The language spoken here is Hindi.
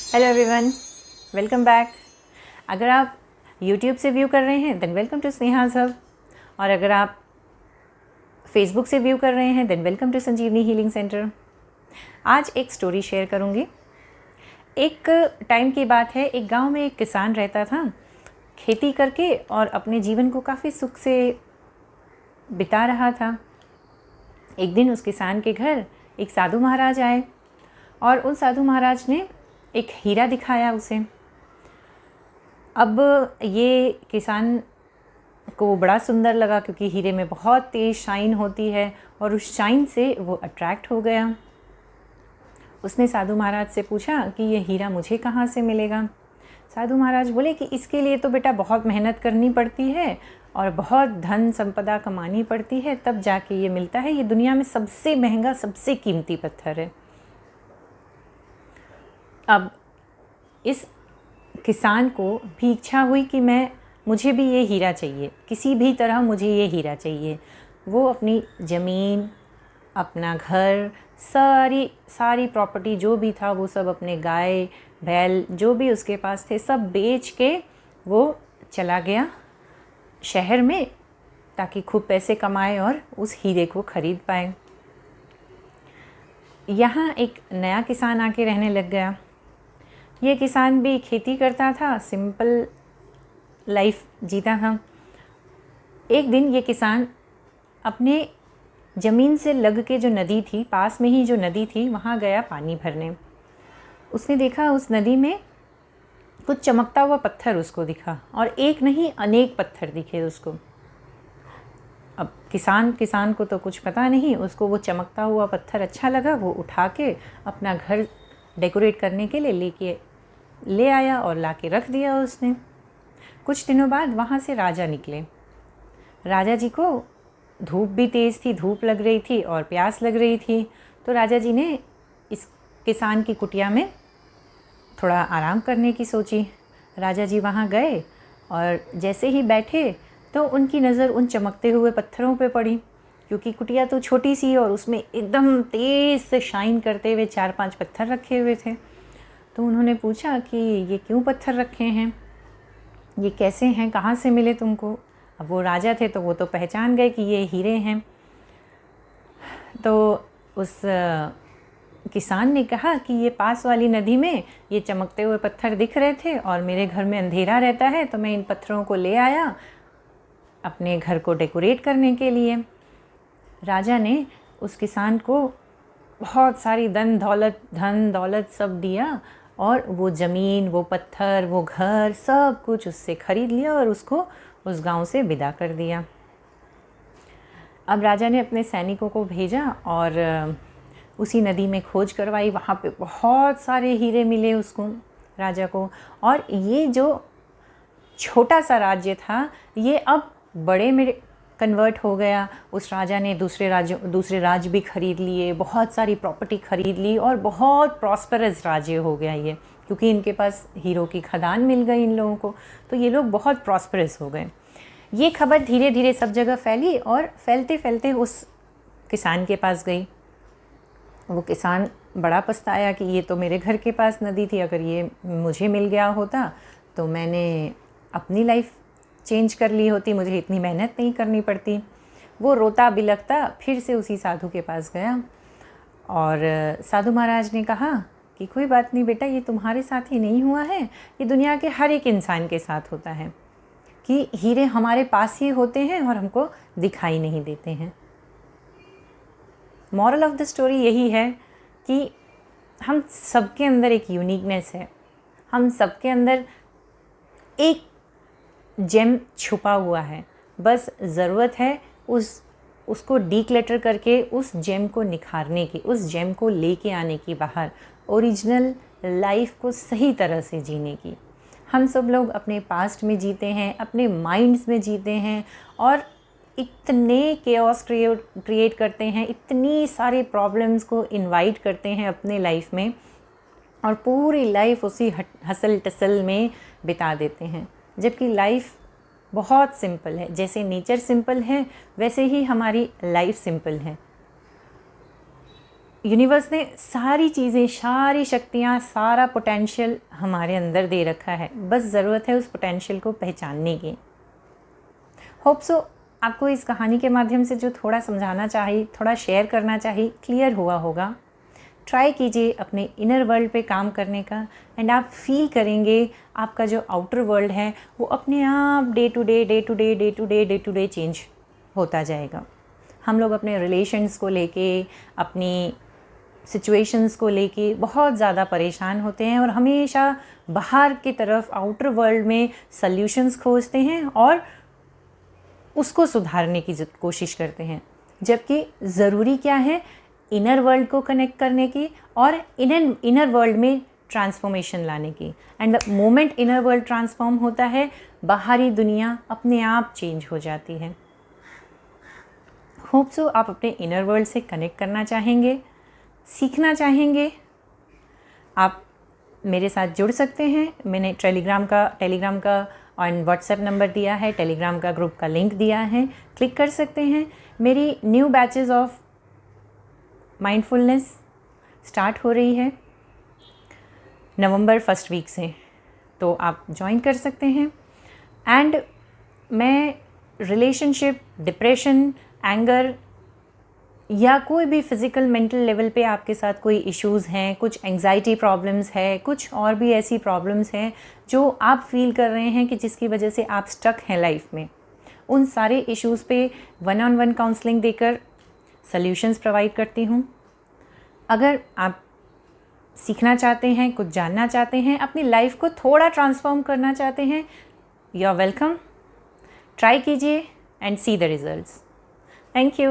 Hello everyone, welcome back. अगर आप YouTube से व्यू कर रहे हैं then welcome to Sneha's hub, और अगर आप Facebook से व्यू कर रहे हैं then welcome to Sanjeevani healing centre. आज एक स्टोरी शेयर करूंगी। एक टाइम की बात है, एक गांव में एक किसान रहता था, खेती करके और अपने जीवन को काफ़ी सुख से बिता रहा था। एक दिन उस किसान के घर एक साधु महाराज आए और उन साधु महाराज ने एक हीरा दिखाया उसे। अब ये किसान को बड़ा सुंदर लगा क्योंकि हीरे में बहुत तेज़ शाइन होती है और उस शाइन से वो अट्रैक्ट हो गया। उसने साधु महाराज से पूछा कि ये हीरा मुझे कहाँ से मिलेगा। साधु महाराज बोले कि इसके लिए तो बेटा बहुत मेहनत करनी पड़ती है और बहुत धन संपदा कमानी पड़ती है, तब जाके ये मिलता है। ये दुनिया में सबसे महंगा, सबसे कीमती पत्थर है। अब इस किसान को भी इच्छा हुई कि मुझे भी ये हीरा चाहिए, किसी भी तरह मुझे ये हीरा चाहिए। वो अपनी ज़मीन, अपना घर, सारी प्रॉपर्टी जो भी था वो सब, अपने गाय बैल जो भी उसके पास थे सब बेच के वो चला गया शहर में, ताकि खूब पैसे कमाए और उस हीरे को ख़रीद पाए। यहाँ एक नया किसान आके रहने लग गया। ये किसान भी खेती करता था, सिंपल लाइफ जीता था। एक दिन ये किसान अपने ज़मीन से लग के जो नदी थी, पास में ही जो नदी थी, वहाँ गया पानी भरने। उसने देखा उस नदी में कुछ चमकता हुआ पत्थर उसको दिखा, और एक नहीं अनेक पत्थर दिखे उसको। अब किसान को तो कुछ पता नहीं, उसको वो चमकता हुआ पत्थर अच्छा लगा। वो उठा के अपना घर डेकोरेट करने के लिए ले आया और ला के रख दिया उसने। कुछ दिनों बाद वहाँ से राजा निकले। राजा जी को धूप भी तेज़ थी, धूप लग रही थी और प्यास लग रही थी, तो राजा जी ने इस किसान की कुटिया में थोड़ा आराम करने की सोची। राजा जी वहाँ गए और जैसे ही बैठे तो उनकी नज़र उन चमकते हुए पत्थरों पे पड़ी, क्योंकि कुटिया तो छोटी सी और उसमें एकदम तेज़ से शाइन करते हुए 4-5 पत्थर रखे हुए थे। तो उन्होंने पूछा कि ये क्यों पत्थर रखे हैं, ये कैसे हैं, कहाँ से मिले तुमको। अब वो राजा थे तो वो तो पहचान गए कि ये हीरे हैं। तो उस किसान ने कहा कि ये पास वाली नदी में ये चमकते हुए पत्थर दिख रहे थे और मेरे घर में अंधेरा रहता है, तो मैं इन पत्थरों को ले आया अपने घर को डेकोरेट करने के लिए। राजा ने उस किसान को बहुत सारी धन दौलत सब दिया, और वो ज़मीन, वो पत्थर, वो घर, सब कुछ उससे ख़रीद लिया और उसको उस गांव से विदा कर दिया। अब राजा ने अपने सैनिकों को भेजा और उसी नदी में खोज करवाई। वहाँ पे बहुत सारे हीरे मिले उसको, राजा को। और ये जो छोटा सा राज्य था ये अब बड़े में कन्वर्ट हो गया। उस राजा ने दूसरे राज्य भी ख़रीद लिए, बहुत सारी प्रॉपर्टी ख़रीद ली और बहुत प्रॉस्परस राज्य हो गया ये, क्योंकि इनके पास हीरो की खदान मिल गई इन लोगों को, तो ये लोग बहुत प्रॉस्परस हो गए। ये खबर धीरे धीरे सब जगह फैली और फैलते फैलते उस किसान के पास गई। वो किसान बड़ा पछताया कि ये तो मेरे घर के पास नदी थी, अगर ये मुझे मिल गया होता तो मैंने अपनी लाइफ चेंज कर ली होती, मुझे इतनी मेहनत नहीं करनी पड़ती। वो रोता बिलखता फिर से उसी साधु के पास गया और साधु महाराज ने कहा कि कोई बात नहीं बेटा, ये तुम्हारे साथ ही नहीं हुआ है, ये दुनिया के हर एक इंसान के साथ होता है कि हीरे हमारे पास ही होते हैं और हमको दिखाई नहीं देते हैं। मॉरल ऑफ द स्टोरी यही है कि हम सबके अंदर एक यूनिकनेस है, हम सबके अंदर एक जेम छुपा हुआ है। बस ज़रूरत है उसको डीक्लटर करके उस जेम को निखारने की, उस जेम को लेके आने की बाहर, ओरिजिनल लाइफ को सही तरह से जीने की। हम सब लोग अपने पास्ट में जीते हैं, अपने माइंड्स में जीते हैं और इतने केओस क्रिएट करते हैं, इतनी सारी प्रॉब्लम्स को इनवाइट करते हैं अपने लाइफ में और पूरी लाइफ उसी हसल टसल में बिता देते हैं। जबकि लाइफ बहुत सिंपल है, जैसे नेचर सिंपल है वैसे ही हमारी लाइफ सिंपल है। यूनिवर्स ने सारी चीज़ें, सारी शक्तियाँ, सारा पोटेंशियल हमारे अंदर दे रखा है, बस ज़रूरत है उस पोटेंशियल को पहचानने की। होप सो आपको इस कहानी के माध्यम से जो थोड़ा समझाना चाहिए, थोड़ा शेयर करना चाहिए, क्लियर हुआ होगा। ट्राई कीजिए अपने इनर वर्ल्ड पे काम करने का एंड आप फील करेंगे आपका जो आउटर वर्ल्ड है वो अपने आप डे टू डे चेंज होता जाएगा। हम लोग अपने रिलेशंस को लेके, अपनी सिचुएशंस को लेके बहुत ज़्यादा परेशान होते हैं और हमेशा बाहर की तरफ आउटर वर्ल्ड में सल्यूशंस खोजते हैं और उसको सुधारने की कोशिश करते हैं, जबकि ज़रूरी क्या है, इनर वर्ल्ड को कनेक्ट करने की और इनर वर्ल्ड में ट्रांसफॉर्मेशन लाने की। And the moment inner world transform होता है, बाहरी दुनिया अपने आप चेंज हो जाती है। होप सो आप अपने इनर वर्ल्ड से कनेक्ट करना चाहेंगे, सीखना चाहेंगे, आप मेरे साथ जुड़ सकते हैं। मैंने टेलीग्राम का और व्हाट्सएप नंबर दिया है, टेलीग्राम का ग्रुप का लिंक दिया है, क्लिक कर सकते हैं। मेरी new batches of mindfulness start हो रही है नवंबर 1st वीक से, तो आप ज्वाइन कर सकते हैं। एंड मैं रिलेशनशिप, डिप्रेशन, एंगर या कोई भी फिज़िकल मेंटल लेवल पे आपके साथ कोई इश्यूज़ हैं, कुछ एंजाइटी प्रॉब्लम्स है, कुछ और भी ऐसी प्रॉब्लम्स हैं जो आप फील कर रहे हैं कि जिसकी वजह से आप स्टक हैं लाइफ में, उन सारे इश्यूज़ पे 1-on-1 काउंसलिंग देकर सॉल्यूशंस प्रोवाइड करती हूँ। अगर आप सीखना चाहते हैं, कुछ जानना चाहते हैं, अपनी लाइफ को थोड़ा ट्रांसफॉर्म करना चाहते हैं, यू आर वेलकम। ट्राई कीजिए and see the results. Thank you.